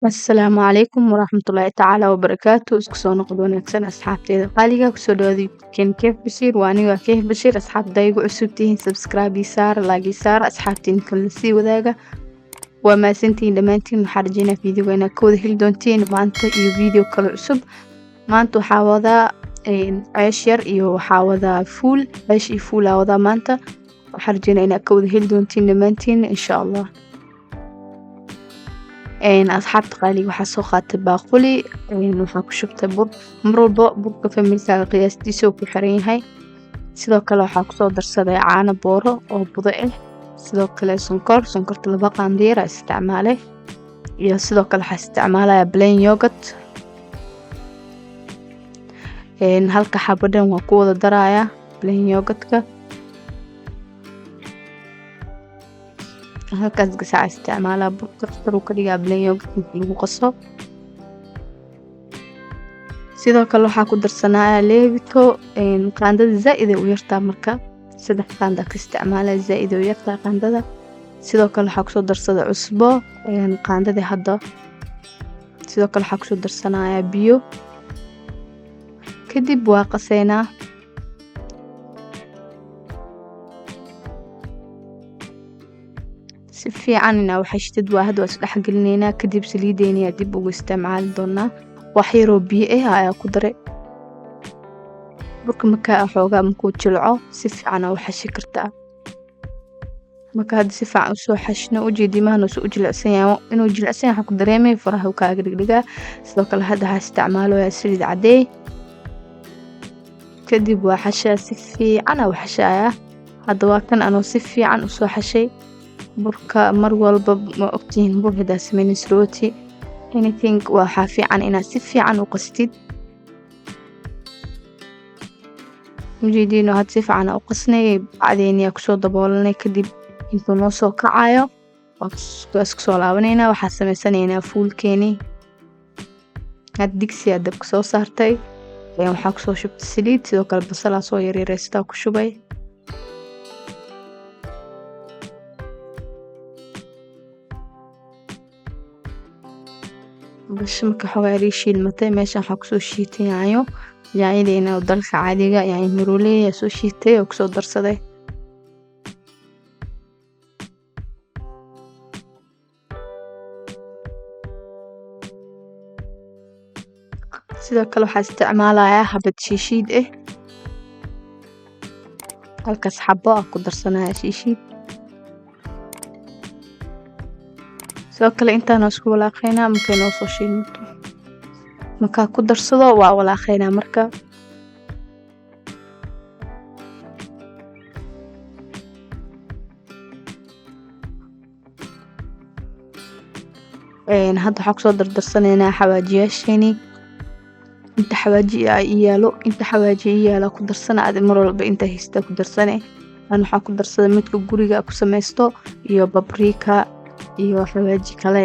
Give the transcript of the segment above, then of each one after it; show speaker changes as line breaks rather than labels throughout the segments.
Asalaamu calaykum waraxmatullaahi tacaala wabarakaatu. Isku soo noqod wanaagsan asxaabteeda qaaliga kusoo dhawaada Ken Keef Bashiir. Waa aniga Keef Bashiir. Asxaabta igu cusub tihiin subscribe ii saar, like ii saar, asxaabtiin kala sii wadaaga. Waa mahadsantihiin dhammaantiin. Waxaan rajeynaa fiidiyoga inaad ka wada heli doontiin maanta iyo fiidiyo kale cusub. Maanta waxaa wadaa ceesh yar iyo waxaa wadaa fuul. Ceesh iyo fuul aa wadaa maanta. Waxaan rajeynaa inaad ka wada heli doontiin dhammaantiin insha Allah. asxaabta qaaliga waxaa soo qaatay baaquli waxaa ku shubtay bur mar walba burka familkaaga qiyaastiisa uu ku xiran yahay. Sidoo kale waxaa kusoo darsaday caano booro oo budo ah, sidoo kale sonkorta 2 qaando yar aa isticmaalay, iyo sidoo kale waxaa isticmaalaya plain yogurt. halka xabo dhan waa ku wada daraya plain yogurtka. halkaas gasac isticmaalaa burka qatar ka dhigaa plain yogurt lagu qaso. sidoo kale waxaa ku darsanaya leebito qaandada zaaid u yartaa marka 3 qaanda ka isticmaalaa zaaid u yartaa qaandada. sidoo kale waxaa kusoo darsaday cusbo qaandada hadda. sidoo kale waxaa kusoo darsanaya biyo, kadib waa qaseynaa. si fiican inaa waxashtid waa hadda waa isdhex gelineynaa, kadib saliideena dib ugu isticmaali doonaa. wax yaroo biyo ah ayaa ku daray. burka markaa xoogaa markuu jilco si fiican aa u xashi kartaa. marka hadda si fiican usoo xashno ujeedimahan uu u jilicsan yahay, inuu jilicsan yahay ku dareemay faraha kaaga dhigdhigaa. sidoo kale hadda waxaa isticmaaloyaa saliid cadeey, kadib waa xashaa si fiican aa u xashaaya. hadda waa kan anoo si fiican usoo xashay. burka mar walba ma ogtihiin bur hadaa sameynayso rooti anything waxaa fiican inaad si fiican u qastid. ujeediino had si fiican u qasnay bacdeeniyaa kusoo daboolanay, kadib intuu noo soo kacayo waa isku soo laabaneynaa. waxaa sameysanaynaa fuulkeeni. had digsi aa dabka soo saartay, waxaa kusoo shubtay saliid, sidoo kale basalaa soo yaryareystaa ku shubay. basha marka xogaa ii shiilmatay meeshan waxaa kusoo shiitay yaanyadeena oo dalka caadiga yaanyo marooley soo shiitay oo kusoo darsaday. sidoo kale waxaa isticmaalayaa xabad shiishiid ah. halkaas xabo aa ku darsanaya shiishiid. sidoo kale intaan isku walaaqaynaa markay noo soo shiilmato. markaa ku darsado waa walaaqaynaa marka. hadda waxaa kusoo dardarsanaynaa xawaajiyaasheeni. inta xawaaji ii yaalo ku darsana. adi mar walba inta haysta ku darsane. aan waxaa ku darsaday midka guriga ku samaysto iyo paprika iyo xawaaji kale,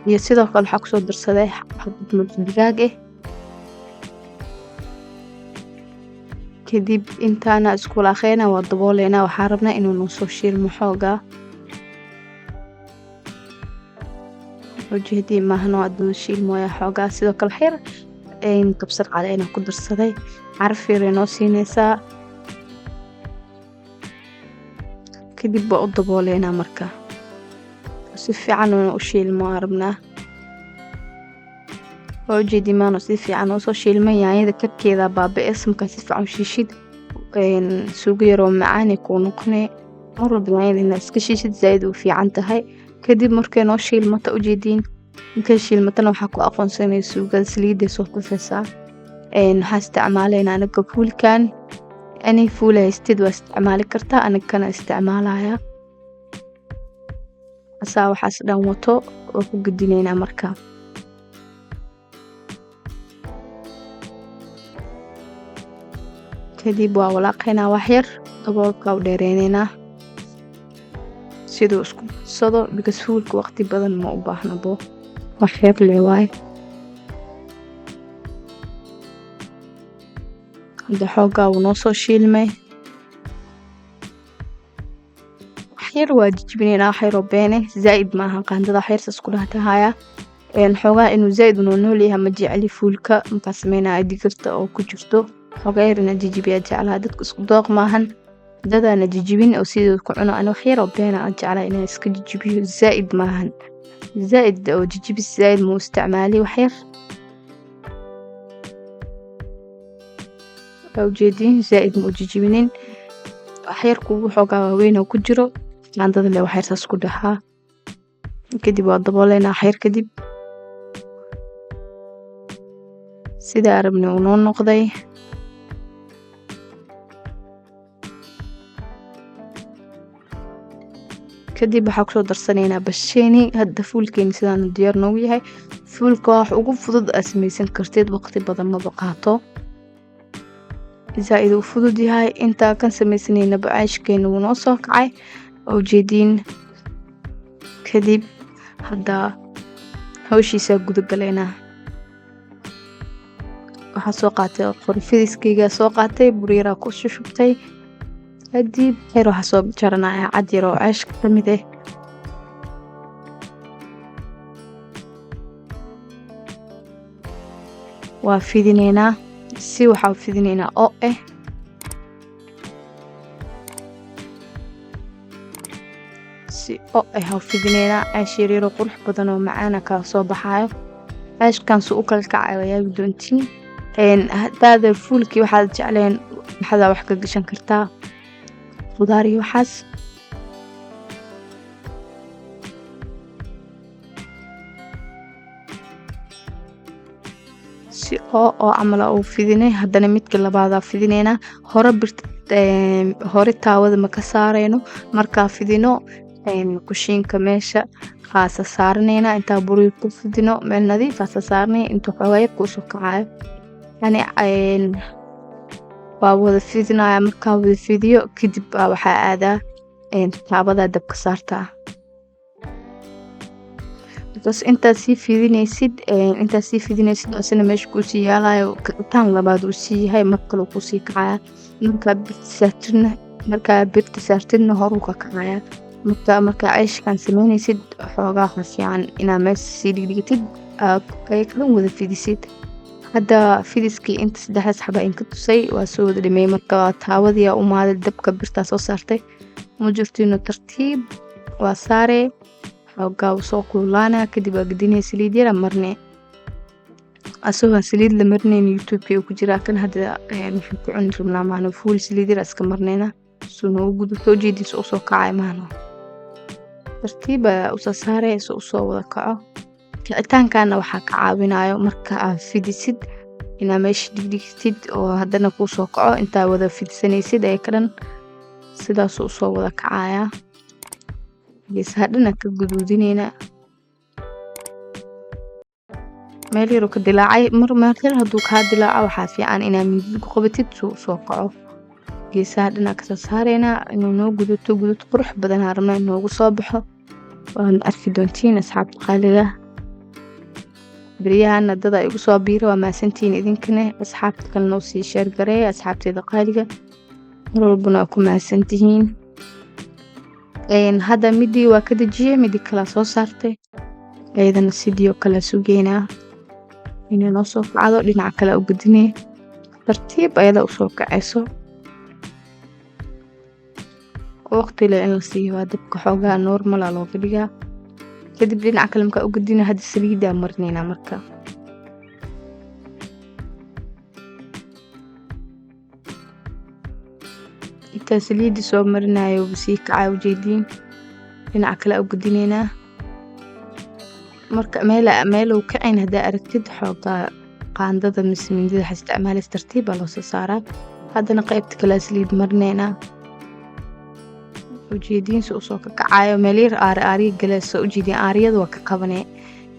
iyo sidoo kale waxaa kusoo darsaday xabad maraq digaag ah. kadib intaana isku walaaqaynaa waa dabooleynaa. waxaan rabnaa inuu noo soo shiilmo xoogaa. ujeedii maahno aduu shiilmooya xoogaa. sidoo kale xir kabsar caleena ku darsaday, caraf yar noo siinaysaa. kadib waa u dabooleynaa marka si fiican u shiilmo arabnaa. waa ujeedii maano si fiican oo soo shiilmay. yaanyada kabkeeda baaba'es markaa si fiican u shiishid suugo yaroo macaan ku noqonay. mar walba yaanyada inaad iska shiishid zaaid u fiican tahay. kadib markay noo shiilmato ujeediin markay shiilmatana waxaa ku aqoonsanay suugada saliidda soo kufaysaa. waxaa isticmaalaynaa anaga fuulkan. ani fuul haystid waa isticmaali kartaa, anagana isticmaalaya. asaa waxaas dhan wato oo ku gudinaynaa marka. kadib waa walaaqaynaa wax yar, daboolka u dheereynaynaa siduu isku budsado because fuulka waqti badan ma u baahnabo, wax yar lee waaye. hadda xoogaa wuu noo soo shiilmay. wax yar waa jijibinaynaa, wax yaroo beene zaaid maaha qaandada wax yar saas ku dhahtahaya. xoogaa inuu zaaid u nool yahay ma jecli fuulka markaa sameynaya digirta oo ku jirto xoogaa yar inaan jijibiyaa jeclaha dadka isku dooq maahan dadaana jijibin oo sidoo ku cuno ana wax yar oo beena aan jeclaa inaan iska jijibiyo zaaid maahan zaaid oo jijibis zaaid muu isticmaali wax yar oo jeedin zaaid muu jijibinin wax yar kugu xoogaa waaweyn oo ku jiro qaandada le wax yar saas ku dhahaa kadib waa dabooleynaa wax yar kadib sida arabni uu noo noqday kadib waxaa kusoo darsanaynaa basheeni hadda fuulkeeni sidaan diyaar noogu yahay fuulka wax ugu fudud aad samaysan kartid waqti badan maba qaato zaaid uu fudud yahay intaa kan samaysanayna bacaashkeena wuu noo soo kacay oo jeediin kadib hadda hawshiisa guda galeynaa waxaa soo qaatay qorfidiskayga soo qaatay buriyaraa ku shushubtay kadib xeer waxaa soo jaranaya cad yar oo ceeshka ka mid ah waa fidinaynaa si waxaa fidinaynaa oo ah si oo ah oo fidinaynaa ceesh yar yar oo qurux badan oo macaana kaa soo baxaayo ceeshkan suu u kala kacayo waa yaabi doontiin hadaada fuulkii waxaad jecleen maxadaa wax ka gashan kartaa khudaar iyo waxaas si oo camala uu fidinay haddana midka labaadaa fidinaynaa hore taawada ma ka saarayno markaa fidino kushiinka meesha qaasa saaranaynaa intaa buriir ku fidino meel nadiifaasa saaranaya intuu xoogaa yar kuusoo kacayo yani waa wada fidinaya markaa wada fidiyo kadib waxaa aadaa taabadaa dabka saartaa intaad sii fidinaysid asina meesha kuusii yaalayo kacitaan labaad uu sii yahay mar kale kuusii kacaya markaa birta saartidna horuu ka kacaya markaa ceeshkan sameynaysid xoogaa fiican inaa meesha sii dhigdhigtid ay kalan wada fidisid hadda fidiskii inta 3 xaba in ka tusay waa soo wada dhameeyay marka taawadii u maaday dabka birta soo saartay ma jirtino tartiib waa saare xoogaa soo kululaana kadib waa gidinay saliid yar marne asoo saliid la marneen youtube ku jira kan hadda waxaan ku cuni rabnaa maana fuul saliid yar iska marneena soo gudu soo jeedis oo soo kacay maana tartiib u soo saare soo wada kaco kicitaankana waxaa ka caawinayo marka aad fidisid inaa meesha dhigdhigtid oo haddana kuu soo kaco intaa wada fidsanaysid ee kalan sidaas u soo wada kacaya geesaha dhana ka guduudinayna meel yar ka dilaacay meel yar hadduu kaa dilaaco waxaa fiican inaa mindi ku qabatid soo kaco geesaha dhana ka soo saarayna inuu noo guduto gudud qurux badan rabna inoogu soo baxo waan arki doontiin asxaabta qaaliga بريان دادا igu soo biiro waa maasantiin idinkana asxaabta kale noo sii share gareey asxaabteeda qaaliga walbana ku maasantiin hadda midii waa ka dajiyay midii kala soo saartay ayadana sidoo kala sugeena inay noo soo kacdo dhinaca kale u gudinay tartiib ayada u soo kacayso waqti la in la siiyo dabka xoogaa normal loo fadhiyaa kadib dhinaca kale markaa u gudina hadda saliida marnayna marka inta saliida soo marinayo bisi kacay u jeedin dhinaca kale u gudinayna marka meel uu kacayn hadda aragtid xoogaa qaandada mismindida isticmaalis tartiib loo soo saaraa haddana qaybta kale saliid marnayna ujeedin soo ka kacayo meel yar aari galayso ujeedin aariyada waa ka qabanay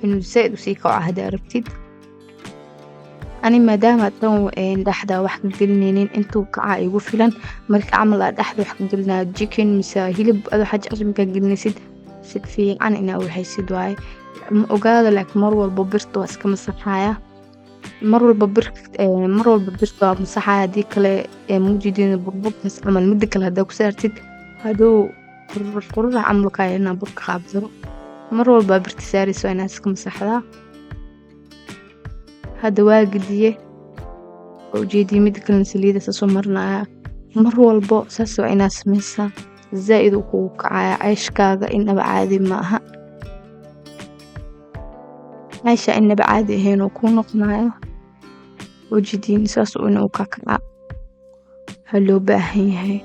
inuu zaid u sii kaco hada aragtid ani maadaama tan dhaxda wax ka gelinaynin intuu kaca igu filan marka camal dhaxda wax ka gelinaa chicken mise hilib ado xaj asmka gelinaysid si fiican inaa waxaysid waay ogaada laakiin mar walba birta waa iska masaxaya mar walba birta waa masaxaya hadii kale muujidin burburkaas camal mid kale hadaa ku saartid haduu qurur camal ka yana burka qaabdaro mar walba birta saarayso inaa iska masaxdaa hadda waa gediye oo ujeediyey mida kalena saliida saasoo marinaya mar walbo saas waa inaad sameysaa zaaid uu kugu kacaya ceyshkaaga inaba caadi ma aha ceysha inaba caadi ahayn oo kuu noqonayo ujeediyin saas inuu ka kaca waxaa loo baahan yahay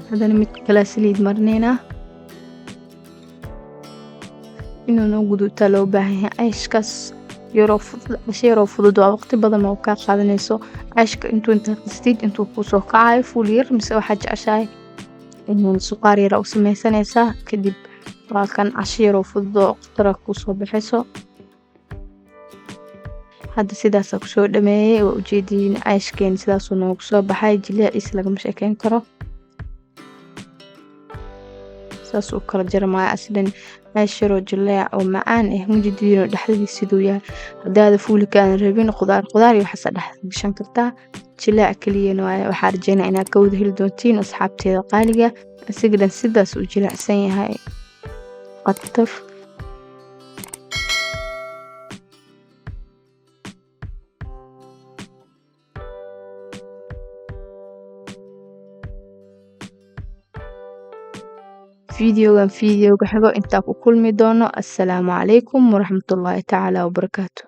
haddana midka kale saliid marineynaa inuu noo guduutaa loo baahan yahay ceyshkaas yaroo fudud waa waqti badan oo kaa qaadanayso ceyshka intaad qastid intuu kusoo kacayo fuul yar mise waxaa jeceshahay suqaar yar u sameysanaysaa kadib waa kan casho yaroo fudud oo qatara kusoo baxayso hadda sidaasaa kusoo dhameeyey waa ujeediyin ceyshkeena sidaasuu noogu soo baxay jilaaciisa lagama sheekeyn karo saasuu kala jarmaya aslan ceysh yaroo jileec oo macaan mujeediinoo dhexdiisa siduu yahay haddaada fuulika aan rabin qudaar iyo waxaasa dhexda gashan kartaa jileec keliyana waaye waxaa rajeynaa inaad ka wada heli doontiin asxaabteeda qaaliga asigana sidaas uu jileecsan yahay qatar fiidiyoga xigo intaa ku kulmi doono assalaamu calaykum waraxmatullaahi tacaala wabarakaatu